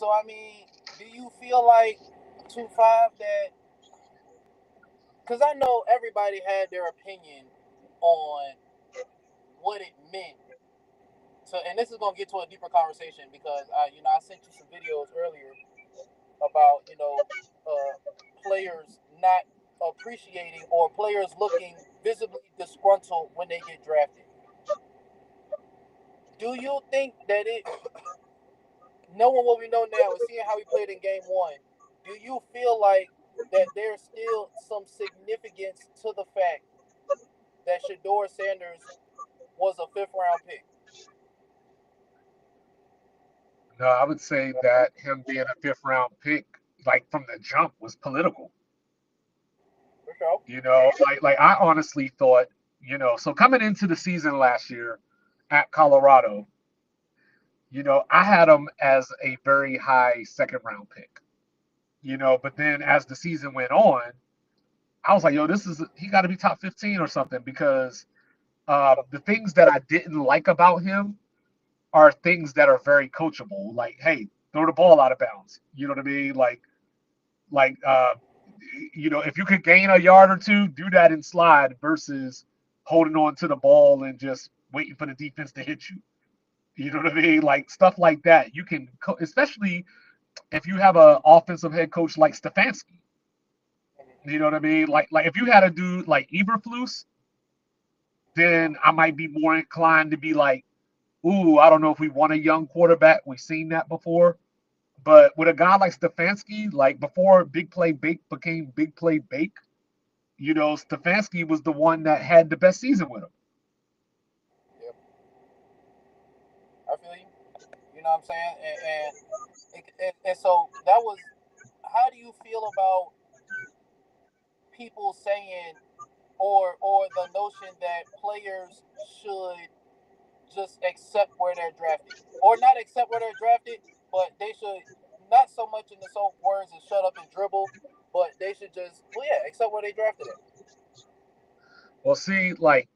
So I mean, do you feel like 2-5 that? Because I know everybody had their opinion on what it meant. So, and this is gonna get to a deeper conversation because I sent you some videos earlier about players not appreciating or players looking visibly disgruntled when they get drafted. Do you think that knowing what we know now and seeing how he played in game 1, do you feel like that there's still some significance to the fact that Shador Sanders was a fifth round pick? No, I would say that him being a fifth round pick, like from the jump, was political. For sure. Like I honestly thought, so coming into the season last year at Colorado, I had him as a very high second round pick. But then as the season went on, I was like, yo, he got to be top 15 or something because the things that I didn't like about him are things that are very coachable. Like, hey, throw the ball out of bounds. You know what I mean? Like, if you could gain a yard or two, do that and slide versus holding on to the ball and just waiting for the defense to hit you. You know what I mean? Like stuff like that. You can, especially if you have an offensive head coach like Stefanski. You know what I mean? Like if you had a dude like Eberflus, then I might be more inclined to be like, ooh, I don't know if we want a young quarterback. We've seen that before. But with a guy like Stefanski, like before Big Play Bake became Big Play Bake, Stefanski was the one that had the best season with him. Yep, I feel you. You know what I'm saying? And so that was. How do you feel about people saying or the notion that players should just accept where they're drafted, or not accept where they're drafted, but they should not so much in the so words as shut up and dribble, but they should just accept where they drafted at. Well, see, like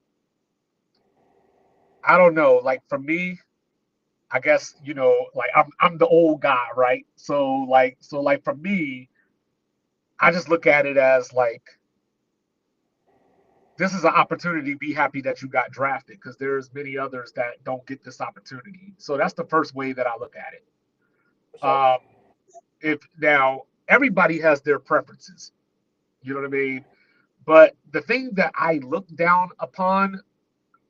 I don't know, like for me, I guess like I'm the old guy, right? So like for me, I just look at it as like this is an opportunity to be happy that you got drafted because there's many others that don't get this opportunity. So that's the first way that I look at it. For sure. Um, if now everybody has their preferences, you know what I mean? But the thing that I look down upon,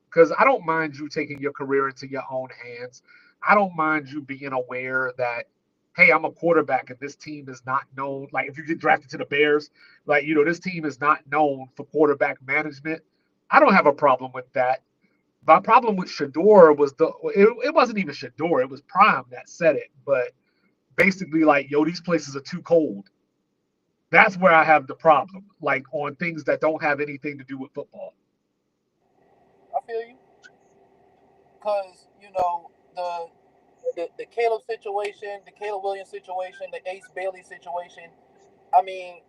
because I don't mind you taking your career into your own hands. I don't mind you being aware that, hey, I'm a quarterback and this team is not known. Like if you get drafted to the Bears, like, this team is not known for quarterback management. I don't have a problem with that. My problem with Shador was it wasn't even Shador, it was Prime that said it, but basically like, yo, these places are too cold. That's where I have the problem, like on things that don't have anything to do with football. I feel you, because the Caleb situation, the Caleb Williams situation, the Ace Bailey situation. I mean,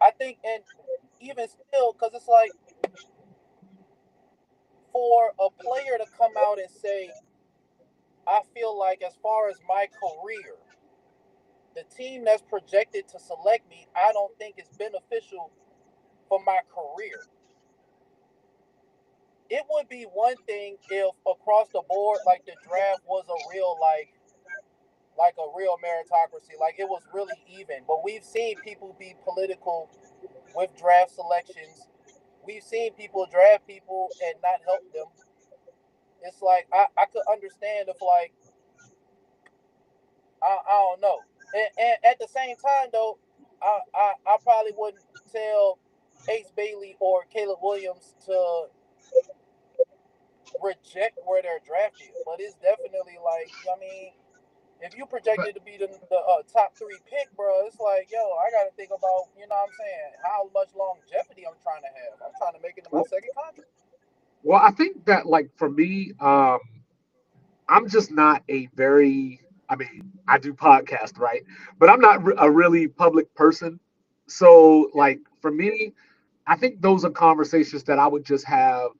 I think, and even still, because it's like for a player to come out and say, I feel like as far as my career, the team that's projected to select me, I don't think is beneficial for my career. It would be one thing if across the board, like the draft was a real like a real meritocracy, like it was really even. But we've seen people be political with draft selections. We've seen people draft people and not help them. It's like I could understand if like I don't know. And at the same time though, I probably wouldn't tell Ace Bailey or Caleb Williams to reject where they're drafted. But it's definitely like, I mean, if you But projected to be the top three pick, bro, it's like, yo, I got to think about, you know what I'm saying, how much longevity I'm trying to have. I'm trying to make it to my well, second contract. well, I think that like for me, I'm just not a very. I mean, I do podcast, right? But I'm not a really public person. So Yeah. like for me, I think those are conversations that I would just have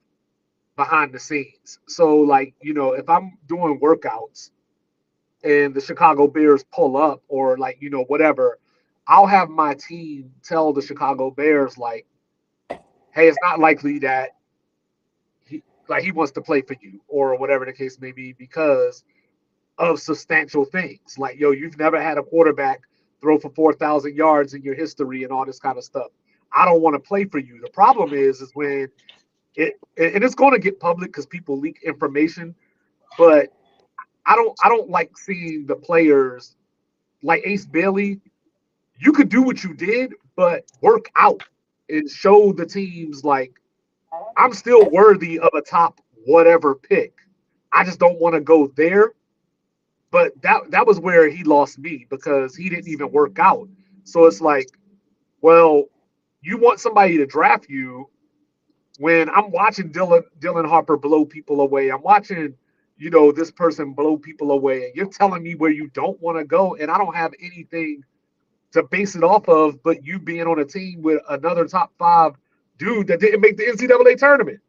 behind the scenes. So like, if I'm doing workouts and the Chicago Bears pull up or like, whatever, I'll have my team tell the Chicago Bears like, hey, it's not likely that he wants to play for you or whatever the case may be because of substantial things. Like, yo, you've never had a quarterback throw for 4,000 yards in your history and all this kind of stuff. I don't want to play for you. The problem is when and it's going to get public because people leak information, but I don't like seeing the players like Ace Bailey. You could do what you did, but work out and show the teams like I'm still worthy of a top whatever pick. I just don't want to go there. But that was where he lost me because he didn't even work out. So it's like, well, you want somebody to draft you when I'm watching Dylan Harper blow people away. I'm watching, this person blow people away, and you're telling me where you don't want to go, and I don't have anything to base it off of, but you being on a team with another top 5 dude that didn't make the NCAA tournament.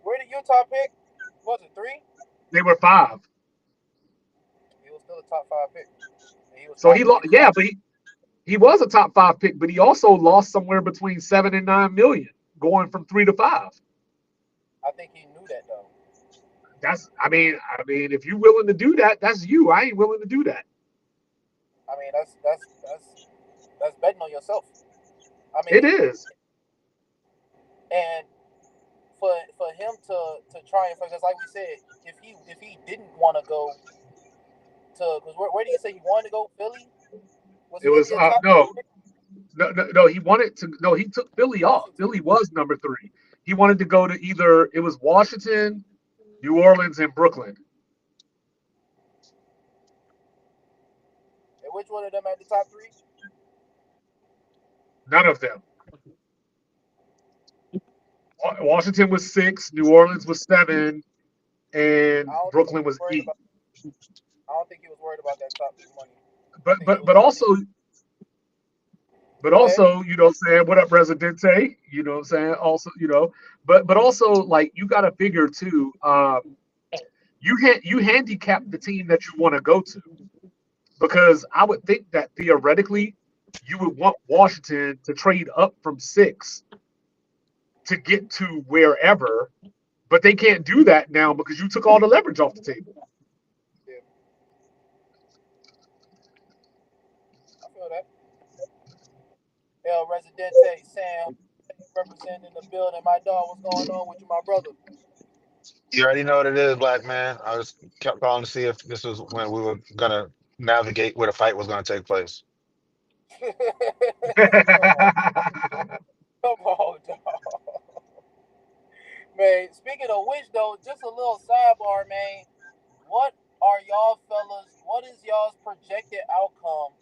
Where did Utah pick? Was it 3? They were 5. He was still a top 5 pick. And he was So trying he to lost. get Yeah, but he was a top 5 pick, but he also lost somewhere between 7 and 9 million, going from 3 to 5. I think he knew that though. I mean, if you're willing to do that, that's you. I ain't willing to do that. I mean, that's betting on yourself. I It mean, is. and for him to try and because like we said, if he didn't want to go to because where did he say he wanted to go? Philly? Was It was Philly a top 3 no, pick? no. He wanted to. No, he took Philly off. Washington. Philly was number 3. He wanted to go to either it was Washington, New Orleans, and Brooklyn. And which one of them at the top 3? None of them. Washington was 6, New Orleans was 7, and I don't think he Brooklyn was was worried 8. about. I don't think he was worried about that top 3 money. I But think it but was but more. also But Go ahead. also, what I'm saying, what up, Residente? You know what I'm saying? Also, but also like you gotta figure too, you handicap the team that you want to go to. Because I would think that theoretically you would want Washington to trade up from 6 to get to wherever, but they can't do that now because you took all the leverage off the table. Yeah, I feel that. El Residente, Sam, representing the building. My dog, what's going on with you, my brother? You already know what it is, black man. I was kept calling to see if this was when we were gonna navigate where the fight was gonna take place. Come on, come on, dog. Man, speaking of which, though, just a little sidebar, man. What are y'all fellas? What is y'all's projected outcome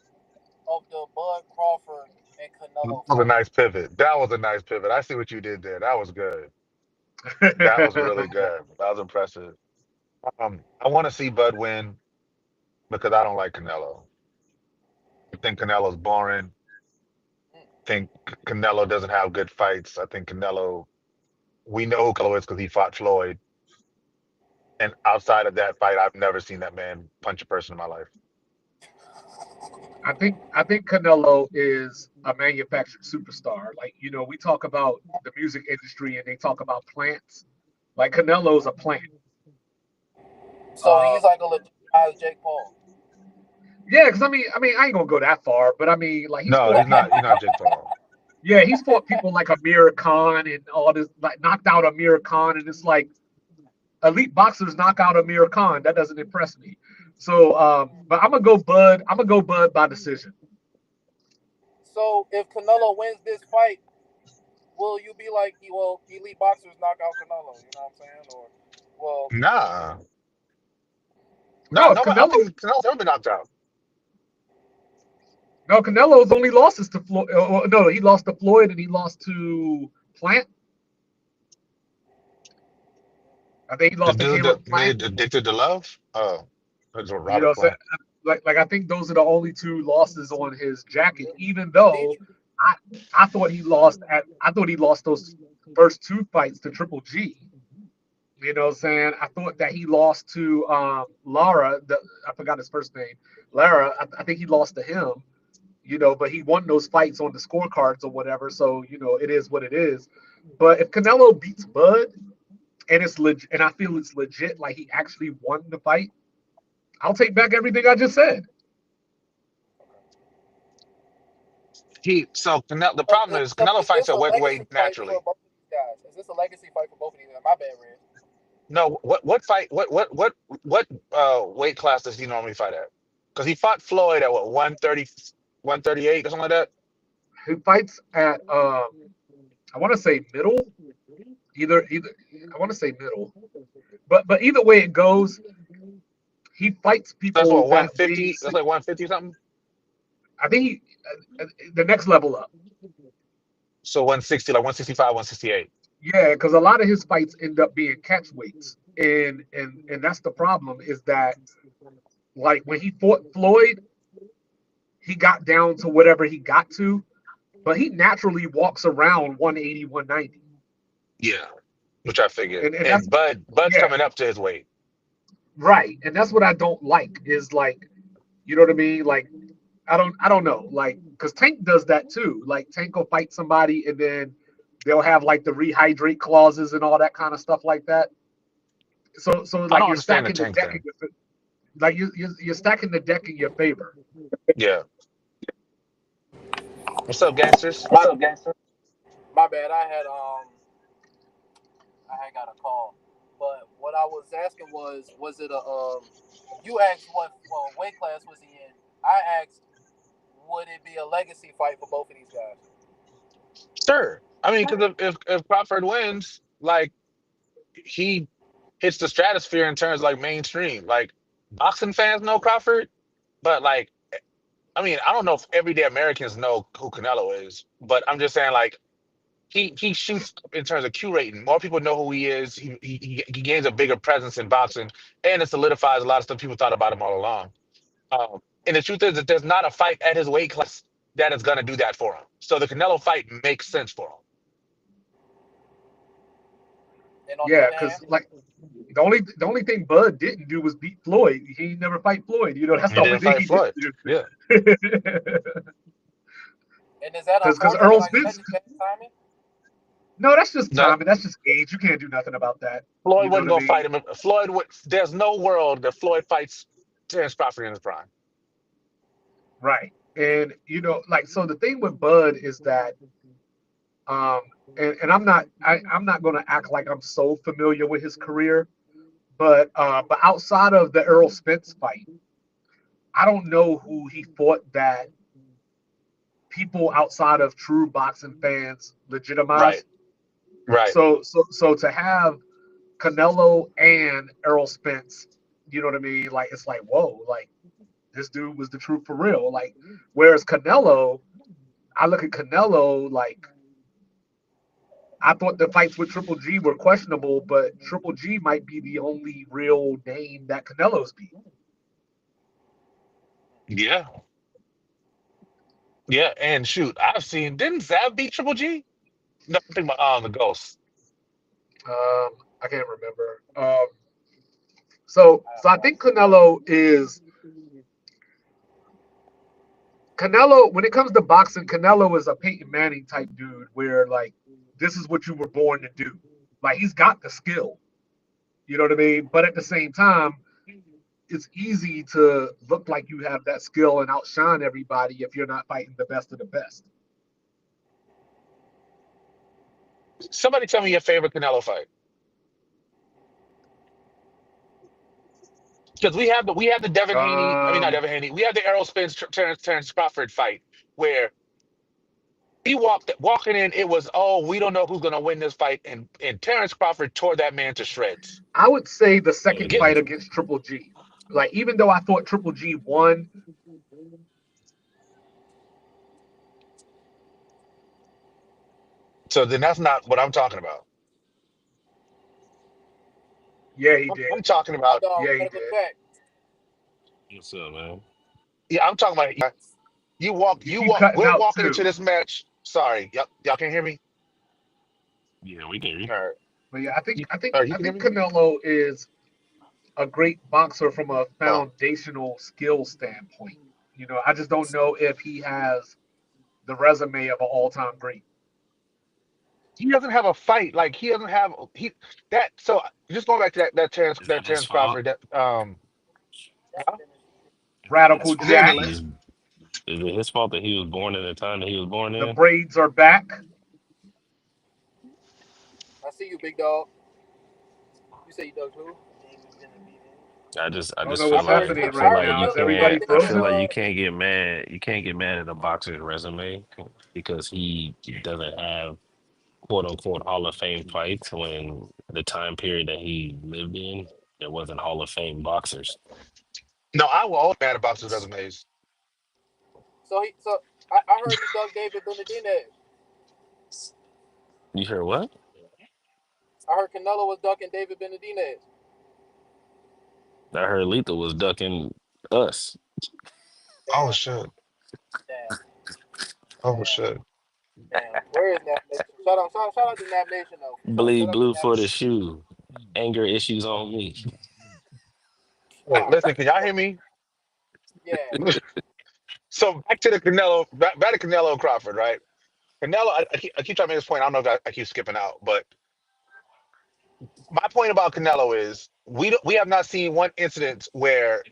of the Bud Crawford and That Canelo was a fight? nice pivot. That was a nice pivot. I see what you did there. That was good. That was really good. That was impressive. I want to see Bud win because I don't like Canelo. I think Canelo's boring. Mm. I think Canelo doesn't have good fights. I think Canelo. We know who Canelo is because he fought Floyd. And outside of that fight, I've never seen that man punch a person in my life. I think Canelo is a manufactured superstar. Like, we talk about the music industry and they talk about plants. Like Canelo's a plant. So Um, he's like a legitimized Jake Paul. yeah, because I mean, I ain't gonna go that far, but I mean, like he's No, fought he's not. people. He's not Jake Paul. Yeah, he's fought people like Amir Khan and all this, like knocked out Amir Khan, and it's like elite boxers knock out Amir Khan. That doesn't impress me. So, but I'm gonna go Bud. I'm gonna go Bud by decision. So if Canelo wins this fight, will you be like, well, elite boxers knock out Canelo? You know what I'm saying? Or, well, Nah, No, not if nobody. I don't Canelo, think Canelo's ever been knocked out. no, Canelo's only losses to Floyd. No, he lost to Floyd and he lost to Plant. I think he The lost to dude Caleb that Plant. made Addicted to Love. Oh, that's what You know, Robert what I'm saying? Plant. Like I think those are the only 2 losses on his jacket. did, Even did though you? I I thought he lost those. first two fights to Triple G. You know what I'm saying? I thought that he lost to Lara. I forgot his first name. Lara, I think he lost to him, but he won those fights on the scorecards or whatever. So, it is what it is. But if Canelo beats Bud and it's legit, and I feel it's legit, like he actually won the fight, I'll take back everything I just said. So Canelo, the So, problem is so Canelo is fights this at a legacy welterweight fight for naturally. both of these guys? Is this a legacy fight for both of these guys? My bad, Red. No, what fight? What weight class does he normally fight at? Because he fought Floyd at what 130, 138 or something like that. He fights at I want to say middle, either I want to say middle, but either way it goes, he fights That's people what that weigh 150. That's like 150 something. I think the next level up. So 160, like 165, 168. Yeah, because a lot of his fights end up being catch weights, and that's the problem is that like when he fought Floyd, he got down to whatever he got to, but he naturally walks around 180, 190. Yeah, which I figured. And that's And Bud's yeah, coming up to his weight. right. And that's what I don't like is like, you know what I mean? Like I don't know, like because Tank does that too. Like Tank will fight somebody and then they'll have like the rehydrate clauses and all that kind of stuff like that. So I like don't you're understand the stacking the tank deck thing. like you're stacking the deck in your favor. Yeah. What's up, gangsters? What's up, gangster? My bad. I had got a call, but what I was asking was it a You asked what weight class was he in? I asked, would it be a legacy fight for both of these guys? Sure. I mean, because if Crawford wins, like he hits the stratosphere in terms of like mainstream. Like boxing fans know Crawford, but like I mean, I don't know if everyday Americans know who Canelo is, but I'm just saying like he shoots in terms of Q rating. More people know who he is. He gains a bigger presence in boxing, and it solidifies a lot of stuff people thought about him all along. And the truth is that there's not a fight at his weight class that is going to do that for him. So the Canelo fight makes sense for him. And on the Yeah, other because hand, like the only thing Bud didn't do was beat Floyd. He never fight Floyd. That's He the only didn't thing fight he didn't Floyd. Yeah. do. and is that Because unfortunate? Earl Like, is that Spence. just bad timing? No, that's just No, timing. That's just age. You can't do nothing about that. Floyd You know wouldn't what I go mean? fight him. Floyd would. There's no world that Floyd fights Terrence Crawford in his prime. Right. And like so the thing with Bud is that um and I'm not gonna act like I'm so familiar with his career, but outside of the Earl Spence fight, I don't know who he fought that people outside of true boxing fans Right. legitimize. Right. So to have Canelo and Earl Spence, you know what I mean? Like it's like whoa, like this dude was the truth for real. Like whereas Canelo, I look at Canelo like I thought the fights with Triple G were questionable, but Triple G might be the only real name that Canelo's beat. Yeah. Yeah. And shoot, I've seen. Didn't Zav beat Triple G? No, I'm thinking about the Ghost. I can't remember. So I think Canelo, when it comes to boxing, Canelo is a Peyton Manning type dude where like this is what you were born to do. Like he's got the skill, you know what I mean? But at the same time, it's easy to look like you have that skill and outshine everybody if you're not fighting the best of the best. Somebody tell me your favorite Canelo fight. Because we have the Devin Haney. I mean, not Um, Devin Haney. We have the Errol Spence Terrence Crawford fight where he walking in. It was we don't know who's gonna win this fight, and Terrence Crawford tore that man to shreds. I would say the Yeah, second Get, fight against Triple G. Like even though I thought Triple G won, so then that's not what I'm talking about. yeah, he I'm did. talking My about dog, Yeah, he Medical did. Jack. what's up, man? yeah. I'm talking about You keep cutting We're out walking into too. this match. Sorry, y'all can't hear me. Yeah, we can hear you. All right. But yeah, I think You, I think you I can hear think me? Canelo is a great boxer from a Oh. foundational skill standpoint. I just don't know if he has the resume of an all-time great. He doesn't have a fight. Like he doesn't have he that. So just going back to Is that that his Terrence fault? Crawford. That huh? Is that Radical his Is it fault that Jack, Emily? he's? Is it his fault that he was born in the time that he was born the in? braids are back. I see you, big dog. You say you dug who? I I don't just know feel what's I already, like happening I I feel right like already now. you Is knew. I everybody can't already I knew. feel frozen? like you can't get mad at a boxer's resume because he doesn't have quote unquote Hall of Fame fights when the time period that he lived in there wasn't Hall of Fame boxers. No, I will always mad about his resumes. So I heard he dug David Benavidez. You hear what? I heard Canelo was ducking David Benavidez. I heard Lethal was ducking us. Oh Damn, shit. damn, Oh damn, shit. damn. Where is Nap Nation? Shout out to Nap Nation though, for sure. Bleed Shout out to blue Nap for the Nation. shoe. Anger issues on me. Wait, listen, can y'all hear me? Yeah, So back to Canelo Crawford, right? Canelo, I keep trying to make this point. I don't know if I keep skipping out, but my point about Canelo is we have not seen one incident where,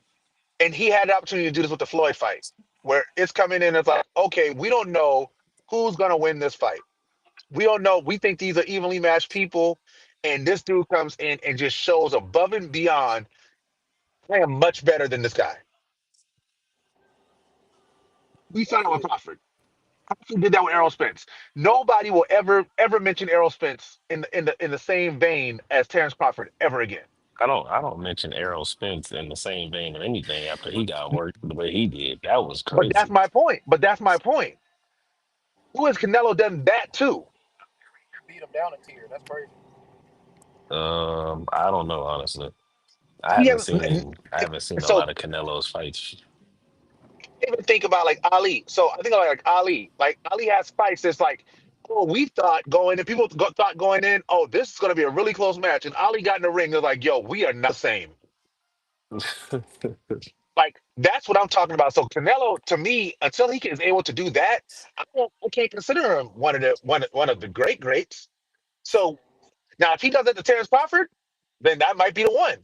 and he had the opportunity to do this with the Floyd fight, where it's coming in as like, okay, we don't know who's gonna win this fight. We don't know. We think these are evenly matched people, and this dude comes in and just shows above and beyond. I am much better than this guy. We I saw that feel with you. Crawford. Crawford did that with Errol Spence. Nobody will ever mention Errol Spence in the same vein as Terrence Crawford ever again. I don't mention Errol Spence in the same vein of anything after he got worked the way he did. That was But that's crazy. my point. But that's my point. Who has Canelo done that to? Beat him down a tier. That's crazy. I don't know honestly. He hasn't. I haven't seen a So lot of Canelo's fights. even think about like Ali. So I think about like Ali. Like Ali has fights that's like, oh, we thought going and thought going in, oh, this is going to be a really close match. And Ali got in the ring. They're like, yo, we are not the same. Like that's what I'm talking about. So Canelo, to me, until is able to do that, I can't consider him one of the greats. So now, if he does it to Terrence Crawford, then that might be the one.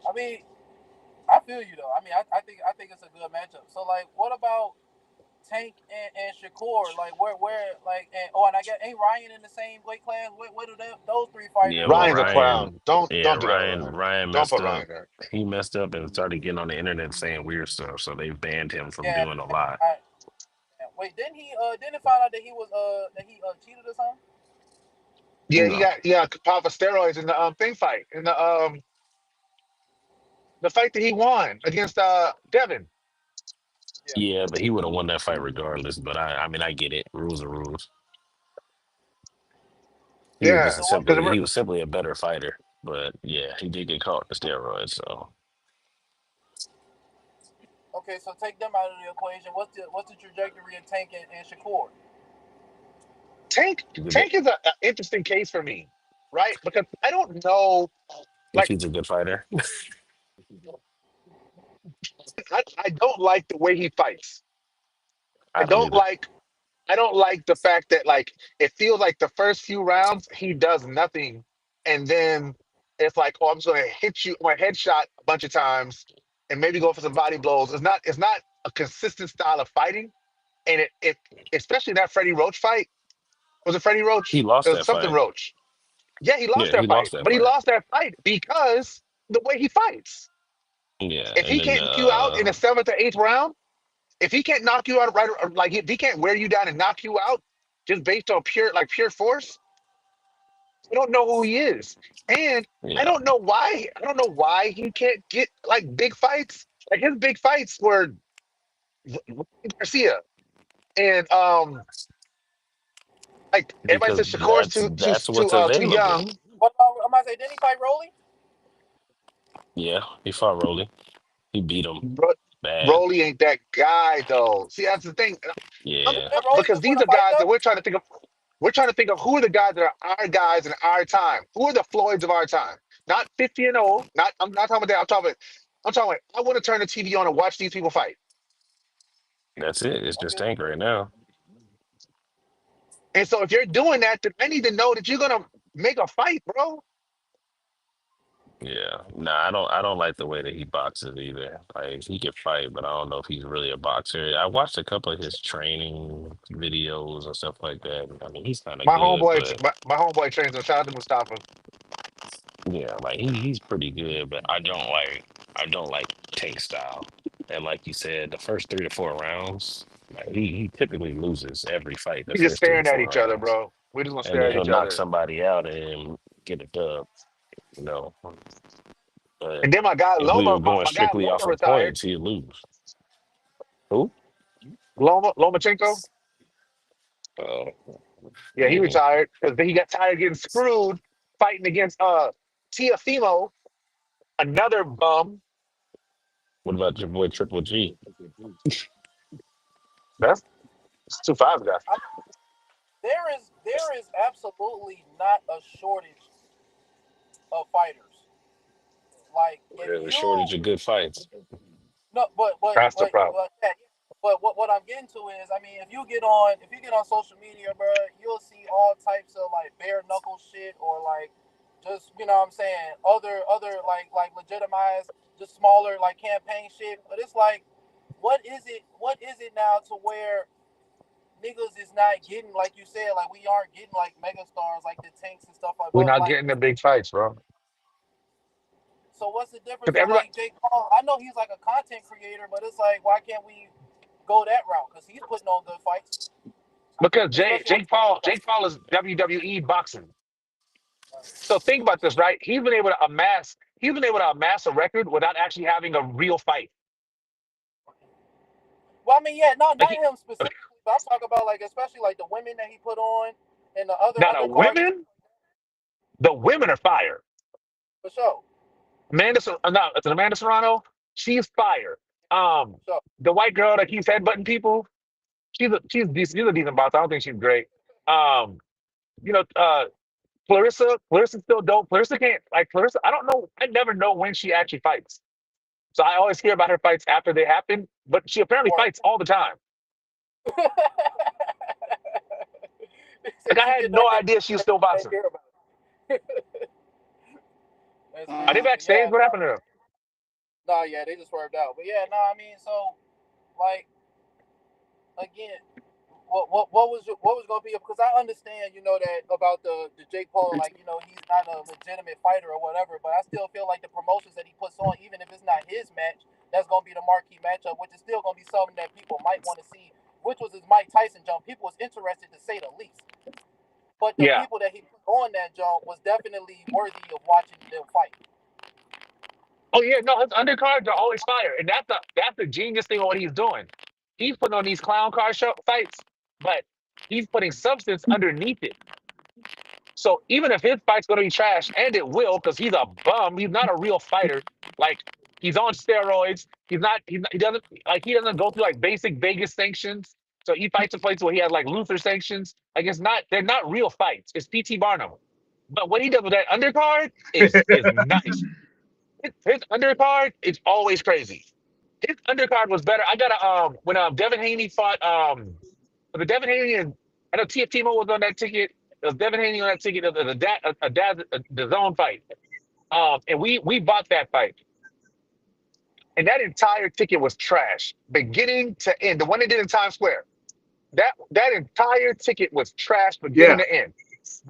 I mean, I feel you though. I think it's a good matchup. So like, what about Tank and Shakur? Like where like and I guess ain't Ryan in the same weight class? Where do those three Yeah, fighters but Ryan's a like? clown. Ryan, yeah, Don't do that with Ryan. Ryan Don't messed put up. Ryan there. He messed up and started getting on the internet saying weird stuff. So they banned him from Yeah. doing a lot. I, Wait, didn't it find out that he cheated or something? Yeah, No. he got pop steroids in the thing fight in the fight that he won against Devin. Yeah. Yeah, but he would have won that fight regardless. But I mean, I get it. Rules are rules. Yeah, So what? because He was simply a better fighter. But yeah, he did get caught with steroids. So Okay, so take them out of the equation. What's the trajectory of Tank and Shakur? Tank he's a good, Tank is an interesting case for me, right? Because I don't know, if like he's a good fighter, I don't like the way he fights. I I don't don't either. like I don't like the fact that like it feels like the first few rounds he does nothing, and then it's like, oh, I'm just gonna hit you my headshot a bunch of times and maybe go for some body blows. It's not a consistent style of fighting, and it especially that Freddie Roach fight. Was it Freddie He Roach? It lost was that something fight. Roach. Yeah, he lost Yeah, he that lost fight, that but he fight. lost that fight because the way he fights. Yeah, If and he then can't knock you out in the seventh or eighth round, if he can't knock you out right, or like if he can't wear you down and knock you out just based on pure force, I don't know who he is, and yeah, I don't know why he can't get like big fights. Like his big fights were Garcia and like everybody because says Shakur's that's what's too available. young. What I might say? Didn't he fight Rolly? Yeah, he fought Rolly. He beat him. bad. Rolly ain't that guy though. See, that's the thing. Yeah. And Rolly Because just want these to are fight guys that though. we're trying to think of. We're trying to think of who are the guys that are our guys in our time. Who are the Floyds of our time? Not 50 and old. Not I'm not talking about that. I'm talking about I want to turn the TV on and watch these people fight. That's it. It's I just feel Tank right now. And so if you're doing that, then I need to know that you're gonna make a fight, bro. Yeah. Nah, I don't like the way that he boxes either. Like he can fight, but I don't know if he's really a boxer. I watched a couple of his training videos and stuff like that. I mean, he's kind of My good, homeboy, but my homeboy trains him. Shout out to Mustafa. yeah, like he's pretty good, but I don't like Tank style. And like you said, the first 3 to 4 rounds, like he typically loses every fight the We just first three to staring at four each other, rounds. bro. We just gonna And stare then at he'll each knock other. somebody out and get a dub, you know. But And then my guy if we Loma, were my, going my guy strictly Loma off of retired. points, he'd lose. Who? Lomachenko. Uh, Yeah, he mhm. retired because he got tired of getting screwed fighting against Tiafimo, another bum. What about your boy Triple G? That's 2-5 guy. I, there is absolutely not a shortage of fighters. Like if There's a you shortage of good fights. no, That's the problem. yeah, but what I'm getting to is, I mean, if you get on social media, bro, you'll see all types of like bare knuckle shit or like just what I'm saying, other like legitimized, just smaller like campaign shit. But it's like, what is it? What is it now to where niggas is not getting, like you said, like we aren't getting like mega stars like the Tanks and stuff like, We're but not like, getting the big fights, bro. so what's the difference Because with everybody, like Jake Paul? I know he's like a content creator, but it's like, why can't we go that route? Because he's putting on good fights, because especially with Jake Paul is WWE boxing. So think about this, right? He's been able to amass a record without actually having a real fight. well, I mean, yeah, no, Like not him specifically, but I'm talking about like especially like the women that he put on and the other now undercards the women are fire. for sure, No, it's Amanda Serrano. She's fire. for sure. The white girl that keeps headbutting people, she's decent. She's a decent boxer. I don't think she's great. Um, you know, Clarissa's still dope. Clarissa can't like Clarissa. I don't know. I never know when she actually fights. So I always hear about her fights after they happen. But she apparently Right. fights all the time. Like I She had get no that idea she was still take boxing. care about it. That's Are they crazy. backstage? Yeah, What happened to her? no, yeah, they just swerved out. But yeah, no, I mean, so like again, what was going to be, because I understand, that about the Jake Paul, like, he's not a legitimate fighter or whatever, but I still feel like the promotions that he puts on, even if it's not his match, that's going to be the marquee matchup, which is still going to be something that people might want to see, which was his Mike Tyson jump. People was interested, to say the least. But the Yeah. people that he put on that jump was definitely worthy of watching them fight. Oh yeah, no, his undercards are always fire, and that's the genius thing of what he's doing. He's putting on these clown car show fights, but he's putting substance underneath it. So even if his fight's going to be trash, and it will, because he's a bum, he's not a real fighter. Like he's on steroids. He doesn't go through like basic Vegas sanctions. So he fights in places where he has like Luther sanctions. Like they're not real fights. It's PT Barnum. But what he does with that undercard is nice. His undercard is always crazy. His undercard was better. I got a when Devin Haney fought the Devin Haney and I know Timo was on that ticket. It was Devin Haney on that ticket. It was the zone fight. And we bought that fight. And that entire ticket was trash, beginning to end. The one they did in Times Square. That entire ticket was trash, beginning Yeah, to end.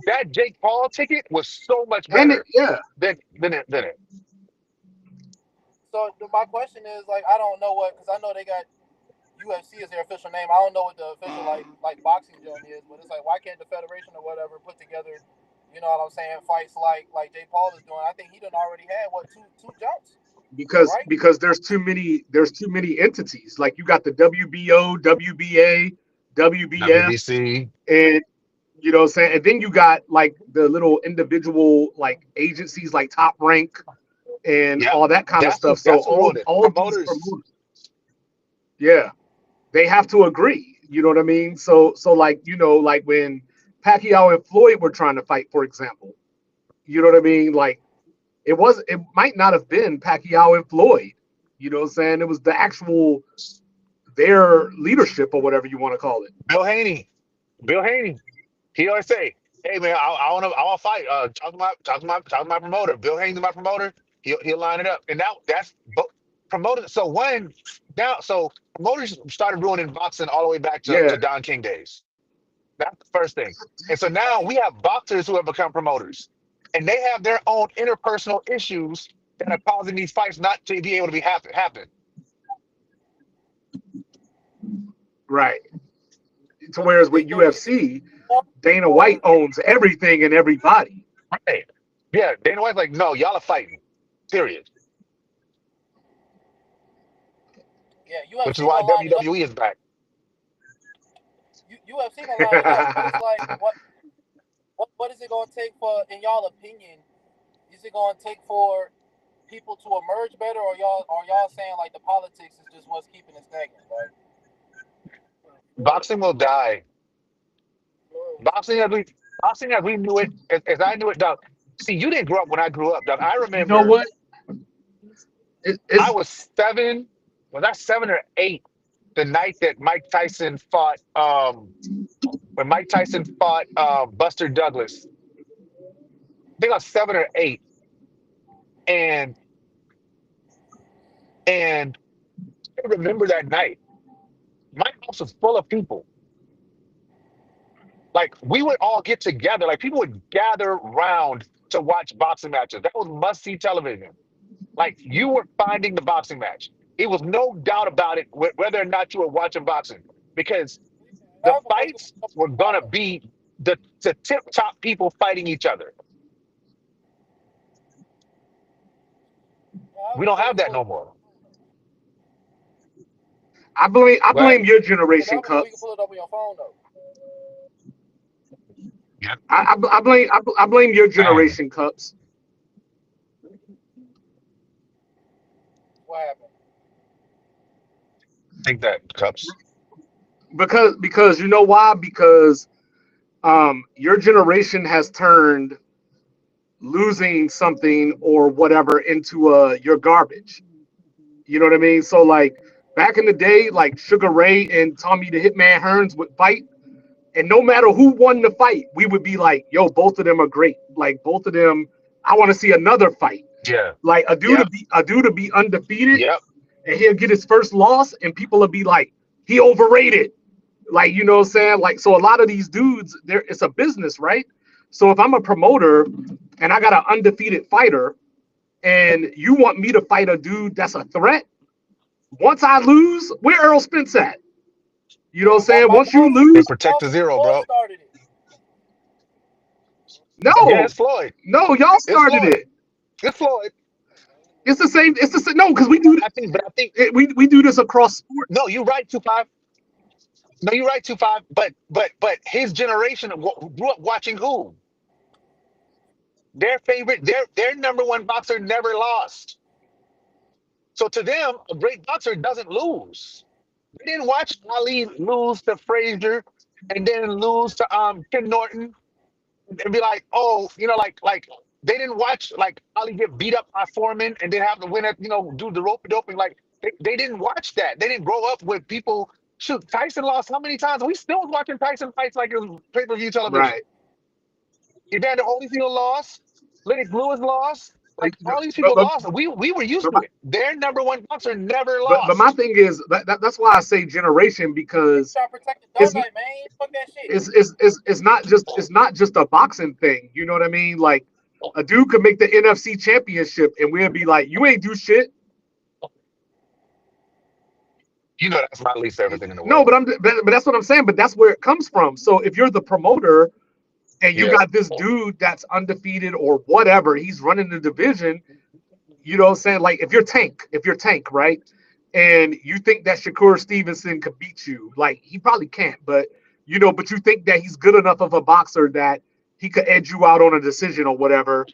That Jake Paul ticket was so much and it, better yeah, than it. So my question is, like, I don't know because I know they got UFC as their official name. I don't know what the official like boxing joint is, but it's like, why can't the federation or whatever put together, you know what I'm saying, fights like Jay Paul is doing? I think he done already had what two jumps, because right? because there's too many entities. Like you got the WBO, WBA, WBF, WBC. and what I'm saying, and then you got like the little individual like agencies like Top Rank and Yep. all that kind of That's stuff. So that's who all wrote it. all these Promoters. promoters. Yeah, they have to agree. You know what I mean? So like like when Pacquiao and Floyd were trying to fight, for example. You know what I mean? Like it might not have been Pacquiao and Floyd. You know what I'm saying? It was the actual their leadership or whatever you want to call it. Bill Haney. Bill Haney. He always say, "Hey man, I want to fight. Talk to my promoter. Bill Haney's my promoter. He'll line it up." And now that's promoters. So so promoters started ruining boxing all the way back Yeah, to Don King days. That's the first thing. And so now we have boxers who have become promoters, and they have their own interpersonal issues that are causing these fights not to be able to be happen. right. To But whereas with UFC, Dana White owns everything and everybody. Right? Yeah. Dana White's like, no, y'all are fighting. Period. yeah, Which is UFC why gonna line it up. WWE is back. UFC gonna line it up, but it's like what is it gonna take for, in y'all opinion? Is it gonna take for people to emerge better, or y'all saying like the politics is just what's keeping it stagnant, right? Boxing will die. Boxing as we boxing as we knew it, as I knew it, Doug. See, you didn't grow up when I grew up, Doug. I You know remember what? I It's was 7, was I 7 or 8 the night that Mike Tyson fought when Mike Tyson fought Buster Douglas. I think I was 7 or 8. And and I remember that night. My house was full of people. Like we would all get together. Like people would gather around to watch boxing matches. That was must-see television. Like you were finding the boxing match. It was no doubt about it whether or not you were watching boxing because the Half of us fights were gonna be the tip top people fighting each other. We don't have that no more. I Go ahead. blame your So generation, that means we can Cups. pull it up on your phone though. Yeah. I blame your Man, generation, Cups, What happened? take that, Cups. because you know why? Because your generation has turned losing something or whatever into your garbage. You know what I mean? So like back in the day, like Sugar Ray and Tommy the Hitman Hearns would fight, and no matter who won the fight, we would be like, "Yo, both of them are great. Like both of them, I want to see another fight." Yeah. Like Yep. a dude to be undefeated, Yep. and he'll get his first loss, and people will be like, "He overrated." Like you know what I'm saying? Like so, a lot of these dudes, there it's a business, right? So if I'm a promoter and I got an undefeated fighter, and you want me to fight a dude that's a threat, once I lose, where Earl Spence at? You know what I'm saying? Once you They lose, protect the zero, Floyd bro. started it. Yeah, it's no, Floyd. no, y'all It's started Floyd. it. It's Floyd. It's the same. It's the same. No, because we do I think we do this across no, sports. you're right, 2-5. No, you're right, 2-5. But his generation grew up watching who? Their favorite, their number one boxer never lost. So to them, a great boxer doesn't lose. They didn't watch Ali lose to Frazier and then lose to Ken Norton and be like, oh, like they didn't watch like Ali get beat up by Foreman and then have to win it, do the rope doping. Like they didn't watch that. They didn't grow up with people. Shoot, Tyson lost how many times? We still watching Tyson fights like it was pay-per-view television. Right. Evander Holyfield lost. Lennox Lewis lost. Like Like, all these but people but lost. We were used but to my, it. Their number one boxer never but my lost. thing is that's why I say generation They because try to protect the it's donut, man. Fuck that shit. it's not just a boxing thing. You know what I mean? Like a dude could make the NFC championship and we'll be like, you ain't do shit. You know that's my least favorite thing in the No, world. but that's what I'm saying. But that's where it comes from. So if you're the promoter and you Yeah. got this dude that's undefeated or whatever, he's running the division. You know what I'm saying? Like if you're Tank, right? And you think that Shakur Stevenson could beat you, like he probably can't, but but you think that he's good enough of a boxer that he could edge you out on a decision or whatever.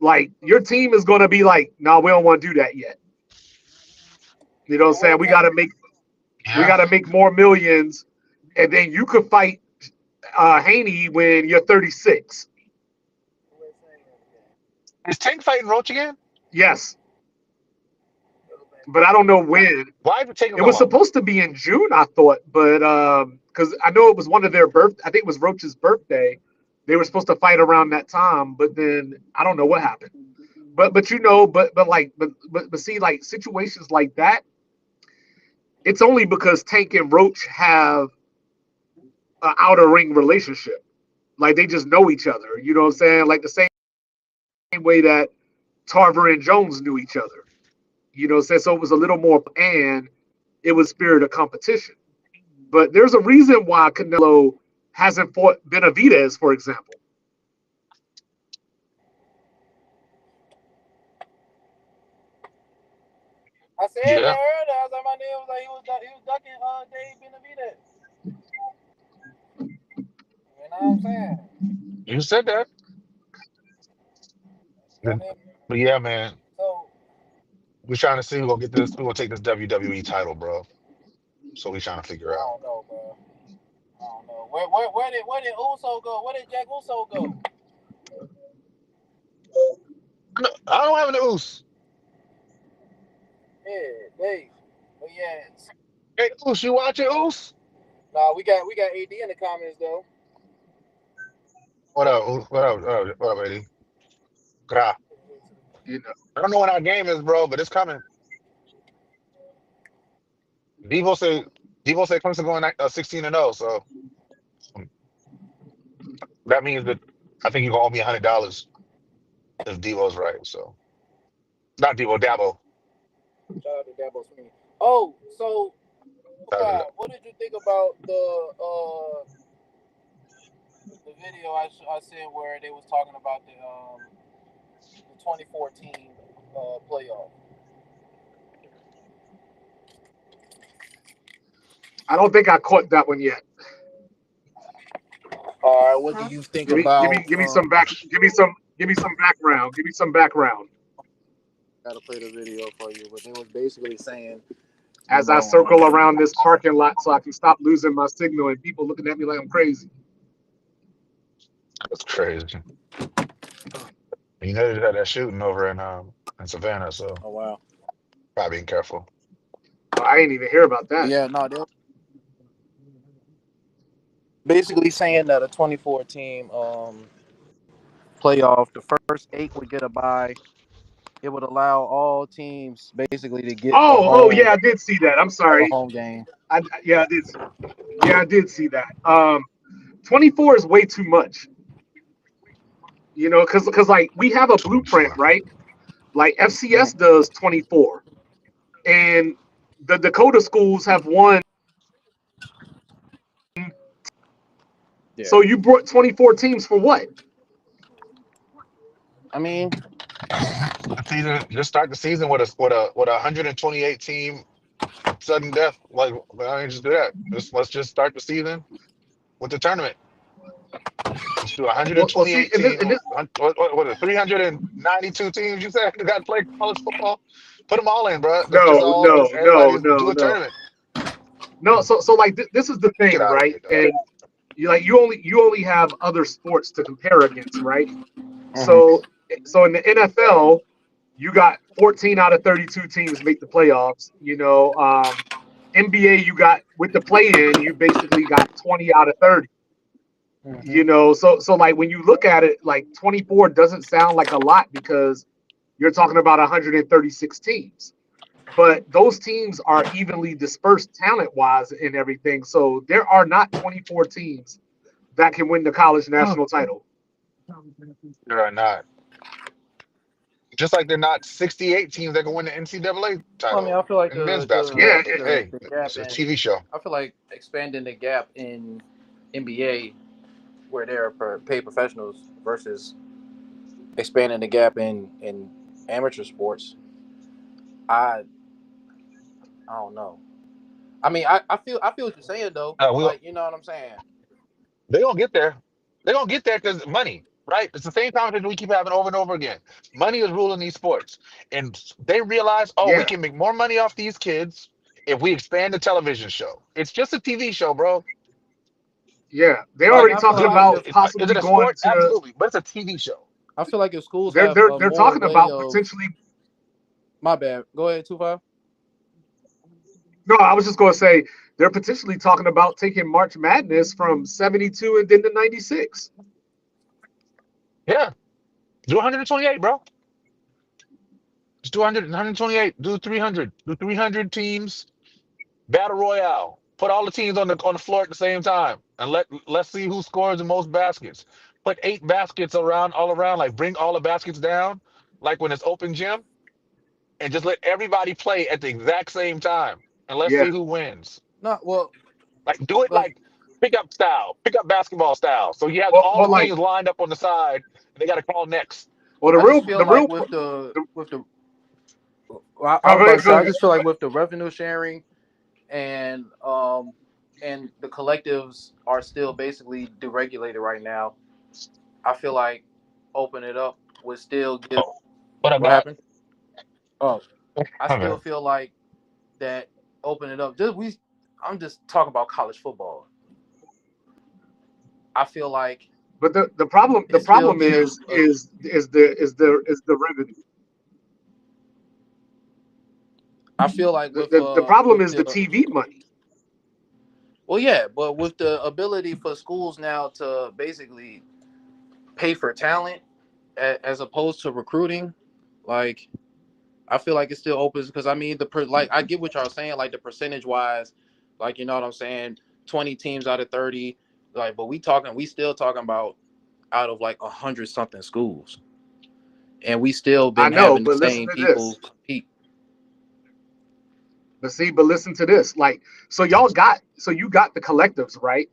Like your team is gonna be like, no, we don't want to do that yet. You know what I'm Yeah, saying? Will We Tank. gotta make We Yeah. got to make more millions, and then you could fight Haney when you're 36. Is Tank fighting Roach again? Yes, but I don't know when. Why is it taking It so was long? supposed to be in June, I thought, but because I know it was one of their birth. I think it was Roach's birthday. They were supposed to fight around that time, but then I don't know what happened. But you know, but see, like situations like that, it's only because Tank and Roach have an outer ring relationship. Like they just know each other. You know what I'm saying? Like the same way that Tarver and Jones knew each other. You know what I'm saying? So it was a little more, and it was spirit of competition. But there's a reason why Canelo hasn't fought Benavidez, for example. I said that Yeah. earlier. I was like, my nigga was like, he was ducking Dave Benavidez. You know what I'm saying? You said that. That nigga, But yeah, man. so We're trying to see who gonna get this, who gonna take this WWE title, bro. So we trying to I figure out. don't know, bro. I don't know. Where did Uso go? Where did Jack Uso go? No, I don't have an Oos. Yeah, they. But yeah, Hey, Oos, you watching Oos? nah, we got AD in the comments though. What up? Oos? What up? What up, Eddie? Gra. You know, I don't know when our game is, bro, but it's coming. Devo say Clemson going 16-0, so um, that means that I think you're gonna owe me $100 if Devo's right. So not Devo, Dabo. Shout out to Dabo Sweeney. Oh, so Sorry. what did you think about the video I sent where they was talking about the 2014 playoff? I don't think I caught that one yet. All right, what do you think about? Give me some back. Give me some background. Give me some background. Gotta play the video for you, but they was basically saying, As I circle around this parking lot so I can stop losing my signal and people looking at me like I'm crazy. That's crazy. You know, they had that shooting over in Savannah, so oh wow, probably being careful. Oh, I ain't even hear about that. yeah, no, they basically saying that a 2014 playoff, the first 8 would get a bye. It would allow all teams basically to get Oh, yeah, I did see that. I'm a sorry. home game. Yeah, I did see that. 24 is way too much. You know, because like we have a blueprint, 24. right? Like FCS does 24, and the Dakota schools have won. Yeah, So you brought 24 teams for what? I mean, Just start the season with a 128 team sudden death. Like, I mean, just do that. Let's just start the season with the tournament. Let's do Well, see, 128 team. What are 392 teams? You said that got to play college football. Put them all in, bro. Let's just no, all no, just no, everybody do no, a no, tournament. no. So like this is the Get thing, out of right? here, dog. And you only have other sports to compare against, right? mhm. So in the NFL, you got 14 out of 32 teams make the playoffs. You know, NBA, you got with the play-in, you basically got 20 out of 30. You know, so like when you look at it, like 24 doesn't sound like a lot because you're talking about 136 teams. But those teams are evenly dispersed talent-wise and everything. So there are not 24 teams that can win the college national title. There are not. Just like they're not 68 teams that can win the NCAA I mean, title I feel like in men's Yeah, basketball. But hey, the gap it's a in TV show. I feel like expanding the gap in NBA where they're paid professionals versus expanding the gap in amateur sports. I I don't know. I mean, I feel what you're saying though. We Like, you know what I'm saying? They gonna get there. They're gonna get there because money, right? It's the same conversation we keep having over and over again. Money is ruling these sports, and they realize, oh, we yeah. can make more money off these kids if we expand the television show, it's just a TV show, bro. Yeah, they're Like already I feel talking like Like, about if is possibly it a going sport? to. Absolutely, but it's a TV show. I feel like if schools They're have they're a they're more talking way about of potentially. my bad. Go ahead, 25. No, I was just going to say they're potentially talking about taking March Madness from 72 and then to 96. Yeah, do 128, bro. Just do 100, 128. Do 300. Do 300 teams. Battle Royale. Put all the teams on the floor at the same time, and let's see who scores the most baskets. Put 8 baskets around all around. Like bring all the baskets down, like when it's open gym, and just let everybody play at the exact same time, and let's Yeah, see who wins. No, well, Like do it but like pickup basketball style. So you have well, all well the like teams lined up on the side, and they got to call next. well I just the feel real like with the the, with the I oh, was go about to ahead, say go I ahead. just feel like with the revenue sharing and the collectives are still basically deregulated right now. I feel like open it up would still give Oh, what up, what guy? happened. Oh, I still Okay. feel like that open it up. I'm just talking about college football. I feel like But the it still problem gives a is the revenue. I feel like The problem with is the the TV money. well yeah, but with the ability for schools now to basically pay for talent as opposed to recruiting, like I feel like it still opens because I mean like I get what y'all saying, like the percentage wise, like you know what I'm saying, 20 teams out of 30, like but we still talking about out of like 100 something schools, and we still I been know, having the but listen same to people this. compete. But listen to this. Like, so you got the collectives, right?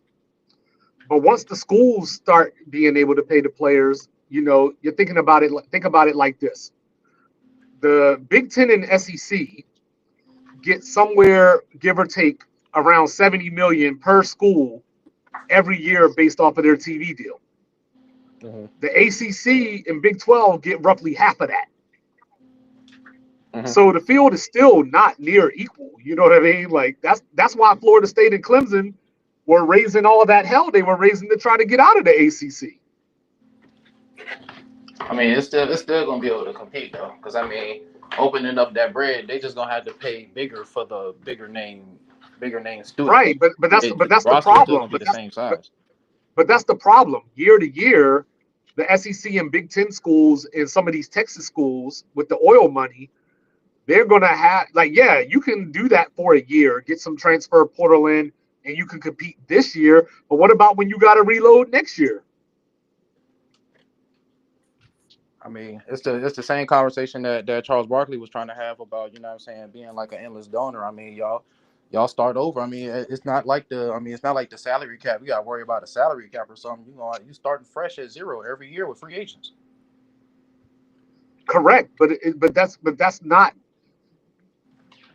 But once the schools start being able to pay the players, you're thinking about it. Think about it like this: the Big Ten and SEC get somewhere, give or take, around 70 million per school every year based off of their TV deal. Mm-hmm. The ACC and Big 12 get roughly half of that. Mm-hmm. So the field is still not near equal. You know what I mean? Like that's why Florida State and Clemson were raising all that hell they were raising to try to get out of the ACC. I mean, it's still gonna be able to compete though, because I mean, opening up that bread, they just gonna have to pay bigger for the bigger name Right, students. but The that's the roster is still problem. gonna be the same But, size. but that's the problem. Year to year, the SEC and Big Ten schools and some of these Texas schools with the oil money, they're gonna have like, yeah, you can do that for a year, get some transfer portal in, and you can compete this year. But what about when you got to reload next year? I mean, it's the same conversation that Charles Barkley was trying to have about, you know what I'm saying, being like an endless donor. I mean, y'all start over. I mean, it's not like it's not like the salary cap. You got to worry about a salary cap or something. You starting fresh at zero every year with free agents. Correct, but that's not.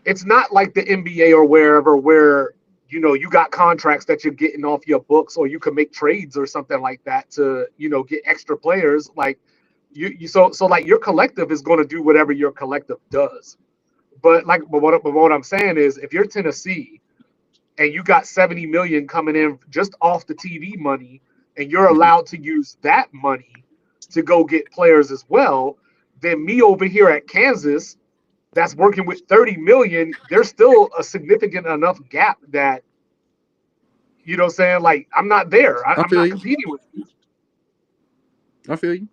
It's not like the NBA or wherever where you got contracts that you're getting off your books, or you can make trades or something like that to get extra players. Like so like your collective is going to do whatever your collective does. But what I'm saying is, if you're Tennessee and you got 70 million coming in just off the TV money, and you're allowed to use that money to go get players as well, then me over here at Kansas that's working with 30 million, there's still a significant enough gap that, what I'm saying, like I'm not there. I I'm feel not you. competing with you. I feel you.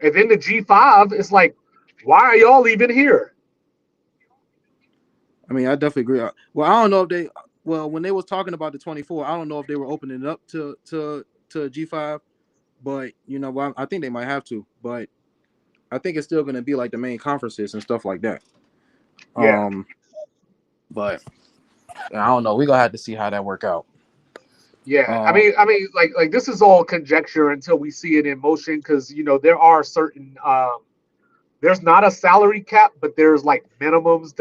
And then the G5, it's like, why are y'all even here? I mean, I definitely agree. Well, I don't know if they. Well, when they was talking about the 24, I don't know if they were opening it up to G5, but I think they might have to. But I think it's still going to be like the main conferences and stuff like that. Yeah. But I don't know. We're gonna have to see how that work out. Yeah, I mean, like this is all conjecture until we see it in motion, because there are certain there's not a salary cap, but there's like minimums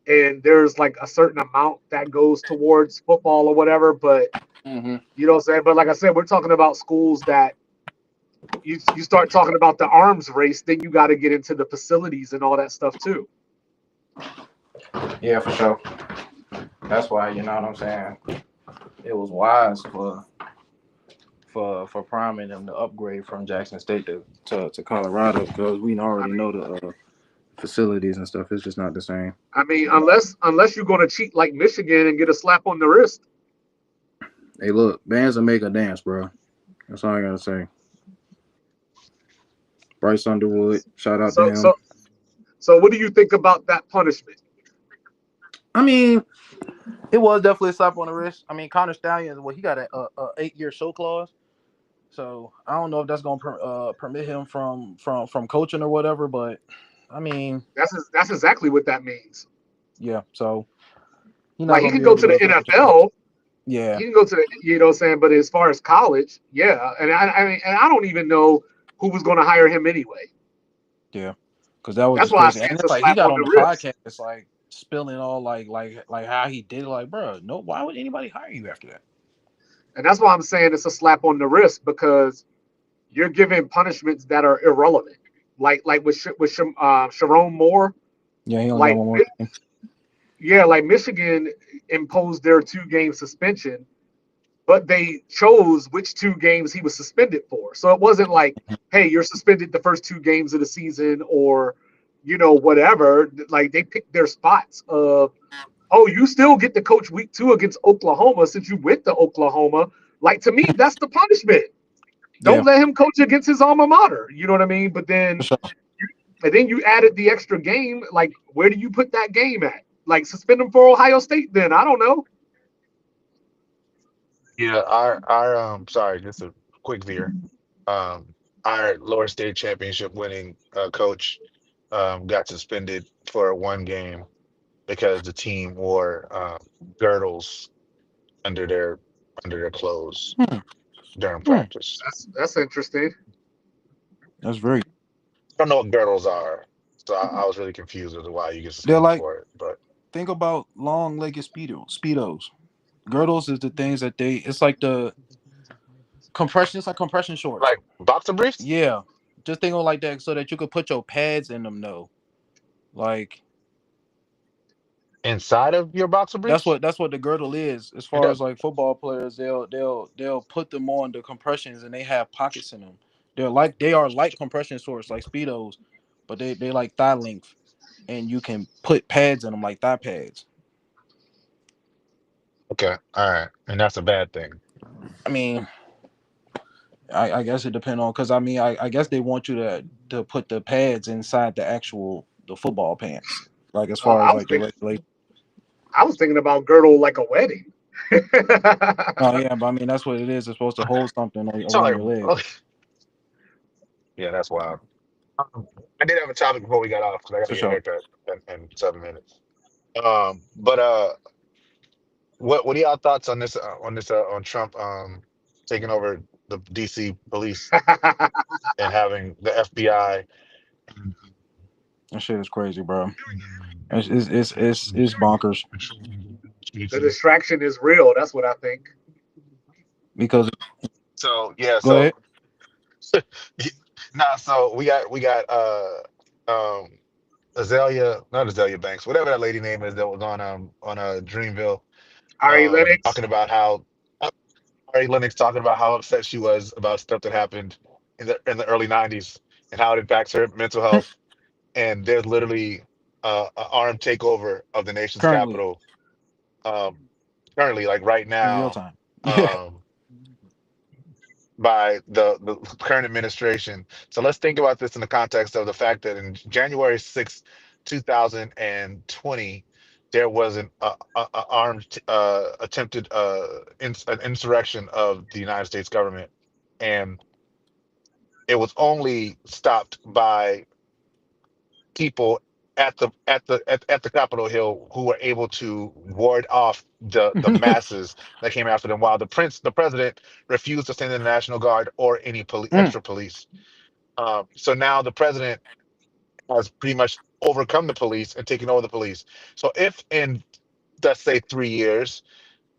and there's like a certain amount that goes towards football or whatever. But Mm-hmm. you know what I'm saying. But like I said, we're talking about schools that you start talking about the arms race, then you got to get into the facilities and all that stuff too. Yeah, for sure. That's why, you know what I'm saying. It was wise for Prime and them to upgrade from Jackson State to Colorado because we I already mean, know the facilities and stuff. It's just not the same. unless you're gonna cheat like Michigan and get a slap on the wrist. Hey, look, bands will make a dance, bro. That's all I gotta say. Bryce Underwood, shout out to So him. so so what do you think about that punishment? I mean, it was definitely a slap on the wrist. I mean, Connor Stallion, well, he got a 8-year show clause, so I don't know if that's gonna permit him from coaching or whatever. But I mean, That's exactly what that means. yeah. So he's not Like he gonna can be go able to the to coach. NFL, Yeah, he can go to the, you know what I'm saying, but as far as college, yeah. And I mean, and I don't even know who was going to hire him anyway. yeah. Because that was That's just why I crazy, say and it's it's a like he slap got on on the the wrist. podcast, like spilling all like how he did it. Like, bro, no, why would anybody hire you after that? And that's why I'm saying it's a slap on the wrist because you're giving punishments that are irrelevant. Like with Sharon Moore, Yeah, he only got like one more game. yeah, like Michigan imposed their 2 game suspension, but they chose which 2 games he was suspended for. So it wasn't like, hey, you're suspended the first 2 games of the season or, whatever. Like they picked their spots of, oh, you still get to coach week 2 against Oklahoma since you went to Oklahoma. Like to me, that's the punishment. Yeah, Don't let him coach against his alma mater. You know what I mean? But for then, sure. and then you added the extra game. Like, where do you put that game at? Like, suspend him for Ohio State? Then I don't know. Yeah, our sorry, just a quick veer. Um, our lower state championship winning coach got suspended for 1 game because the team wore girdles under their under their clothes Hmm, during hmm. practice. That's interesting. That's very. I don't know what girdles are, so I was really confused as to why you get They're suspended like, for it. But think about long-legged speedos. Girdles is the things that they. It's like the compression. It's like compression shorts. like boxer briefs Yeah, just think of it like that so that you could put your pads in them. No, like inside of your boxer briefs, that's what the girdle is. As and far as like football players, they'll put them on the compressions and they have pockets in them. They are like compression shorts like speedos, but they like thigh length and you can put pads in them like thigh pads. okay, all right, and that's a bad thing. I mean, I guess it depends on because I mean I guess they want you to put the pads inside the football pants. Like as far as I was like the thinking, regulation. I was thinking about girdle like a wedding. Oh yeah, but I mean that's what it is. It's supposed to hold something So around like, your leg. okay, yeah, that's wild. Um, I did have a topic before we got off because I got to For get a sure. haircut in 7 minutes. But what are y'all thoughts on this on Trump taking over the DC police and having the FBI and That shit is crazy, bro. It's bonkers The distraction is real. That's what I think. because so yeah, go so ahead. nah, so we got um Azalea, not Azalea Banks, whatever that lady name is that was on Dreamville, Ari Lennox. talking about how Ari Lennox talking about how upset she was about stuff that happened in the early '90s and how it impacts her mental health. And there's literally an armed takeover of the nation's Currently capital, um, currently, like right in real now, time. Yeah, um, by the current administration. So let's think about this in the context of the fact that in January 6th, 2020, there was a armed attempted an insurrection of the United States government, and it was only stopped by people at the Capitol Hill who were able to ward off the masses that came after them, while the president refused to send in the National Guard or any Mm, extra police. So now the president has pretty much overcome the police and taken over the police. So if in, let's say, 3 years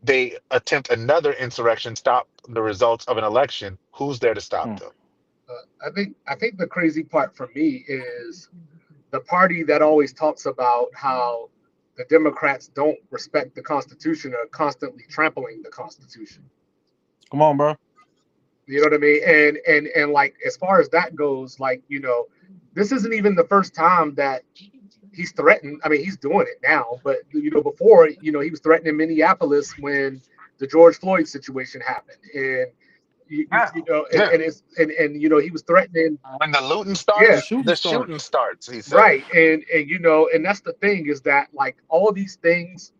they attempt another insurrection, stop the results of an election, who's there to stop mm. them? I think the crazy part for me is the party that always talks about how the Democrats don't respect the Constitution, are constantly trampling the Constitution. Come on, bro. You know what I mean? And like as far as that goes, like, this isn't even the first time that he's threatened. I mean, he's doing it now, but before, he was threatening Minneapolis when the George Floyd situation happened, and he was threatening When the looting Yeah. starts, shooting the starts. shooting starts. He said. right, and that's the thing is that like all these things,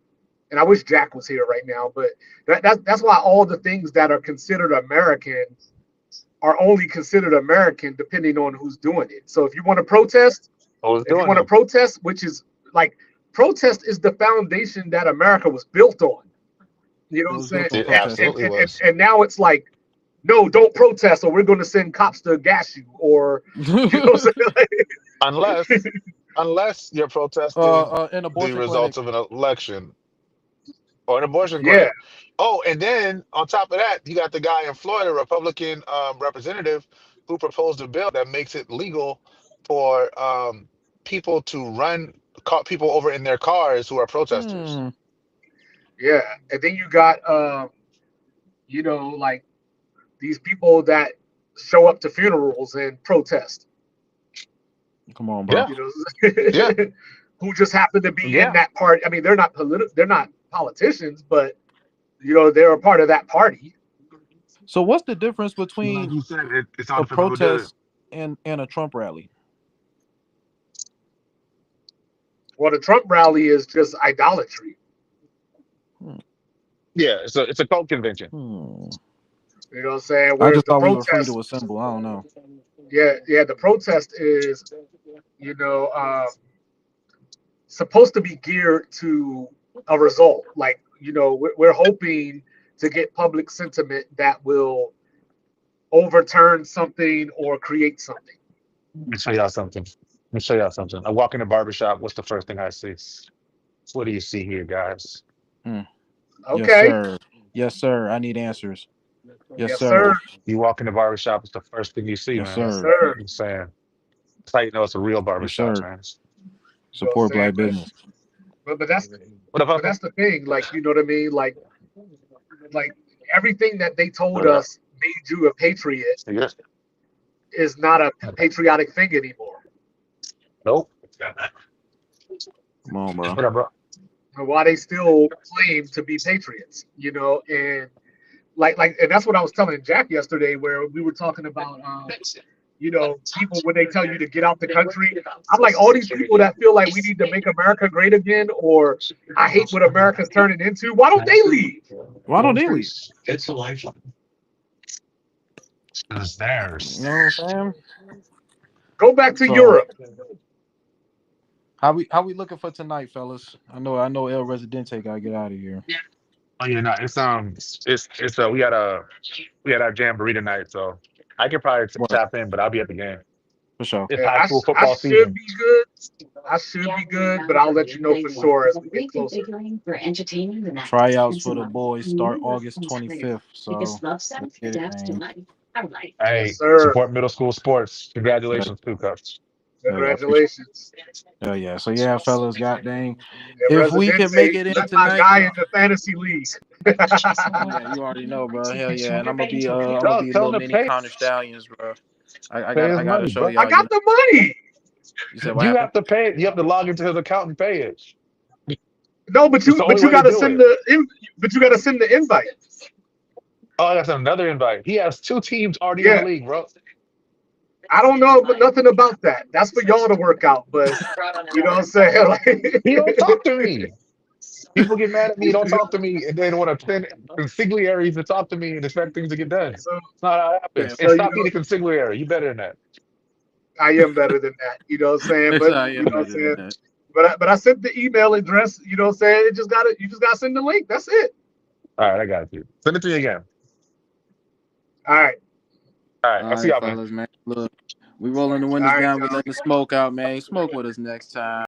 and I wish Jack was here right now, but that's why all the things that are considered American are only considered American depending on who's doing it. So if you want to protest, which is like protest is the foundation that America was built on. You know what I'm saying? It absolutely was. And now it's like, no, don't protest, or we're going to send cops to gas you, or you know what I'm saying? unless you're protesting An abortion the results clinic. of an election or an abortion Yeah. clinic. Oh, and then on top of that, you got the guy in Florida, Republican representative, who proposed a bill that makes it legal for people to run people over in their cars who are protesters. Yeah, and then you got like these people that show up to funerals and protest. Come on, bro. Yeah. Who just happen to be Yeah. in that party. I mean, they're not politicians, but they're a part of that party. So what's the difference Like between you said, it's all a depends on who did it. protest and a Trump rally? Well, the Trump rally is just idolatry. Yeah, it's a cult convention. You know what I'm saying? I Whereas just the thought we were free protest, to assemble. I don't know. yeah, the protest is, supposed to be geared to a result. Like, we're hoping to get public sentiment that will overturn something or create something. Let me show y'all something. I walk in the barbershop. What's the first thing I see? What do you see here, guys? Okay. Yes, sir. I need answers. Yes, sir. sir. You walk in the barbershop, it's the first thing you see, Yes, man. sir. Sir. I'm saying. That's how you know it's a real barbershop, sir. man. Support black business. But that's What about but that's the thing. Like, you know what I mean? Like everything that they told us made you a patriot Yes. is not a patriotic thing anymore. Nope. Come on, bro. What up, bro? And why they still claim to be patriots, and and that's what I was telling Jack yesterday, where we were talking about people when they tell you to get out the country. I'm like, all these people that feel like we need to make America great again, or I hate what America's turning into, why don't they leave? Why don't they leave? It's a lifeline. It's theirs. You know what I'm saying? Go back to So- Europe. How we looking for tonight, fellas? I know El Residente gotta get out of here. Oh yeah, no, it's we had our jamboree tonight, so I could probably What? tap in, but I'll be at the game. For sure. It's Yeah, high school football I should season. be good. I should be good, but I'll let you know for sure as we get closer. Tryouts for the boys start August 25th. So let's get it, man. Hey, Yes, sir. support middle school sports. Congratulations, Two Cups. Congratulations. Oh yeah. So yeah, fellas, god dang. Yeah, If we can Residente, make it in that's my tonight, guy in the fantasy league. yeah, you already know, bro. Hell yeah, and I'm gonna be Tell little him to mini pay. Connor Stallions, bro. I Pay his gotta money, show bro. y'all. I got the money. You said what You happened? have to pay it. You have to log into his account and pay it. No, but It's the only you way to gotta do send it. you gotta send the invite. Oh, that's another invite. He has 2 teams already in Yeah. the league, bro. I don't know nothing about that. That's for y'all to work out, but you know what I'm saying? Like, He don't talk to me. People get mad at me, don't talk to me, and they don't want to send consigliaries to talk to me and expect things to get done. So It's not how it happens. So, And stop being a consigliere. You better than that. I am better than that. You know what I'm saying? But I you am know what I'm better than saying? that. But I sent the email address, you know what I'm saying? You just gotta send the link. That's it. All right, I got you. Send it to me again. All right. All right, All I'll see right, y'all, man. fellas, man. Look, we rolling the windows All right, down. We y'all. letting the smoke out, man. Smoke with us next time.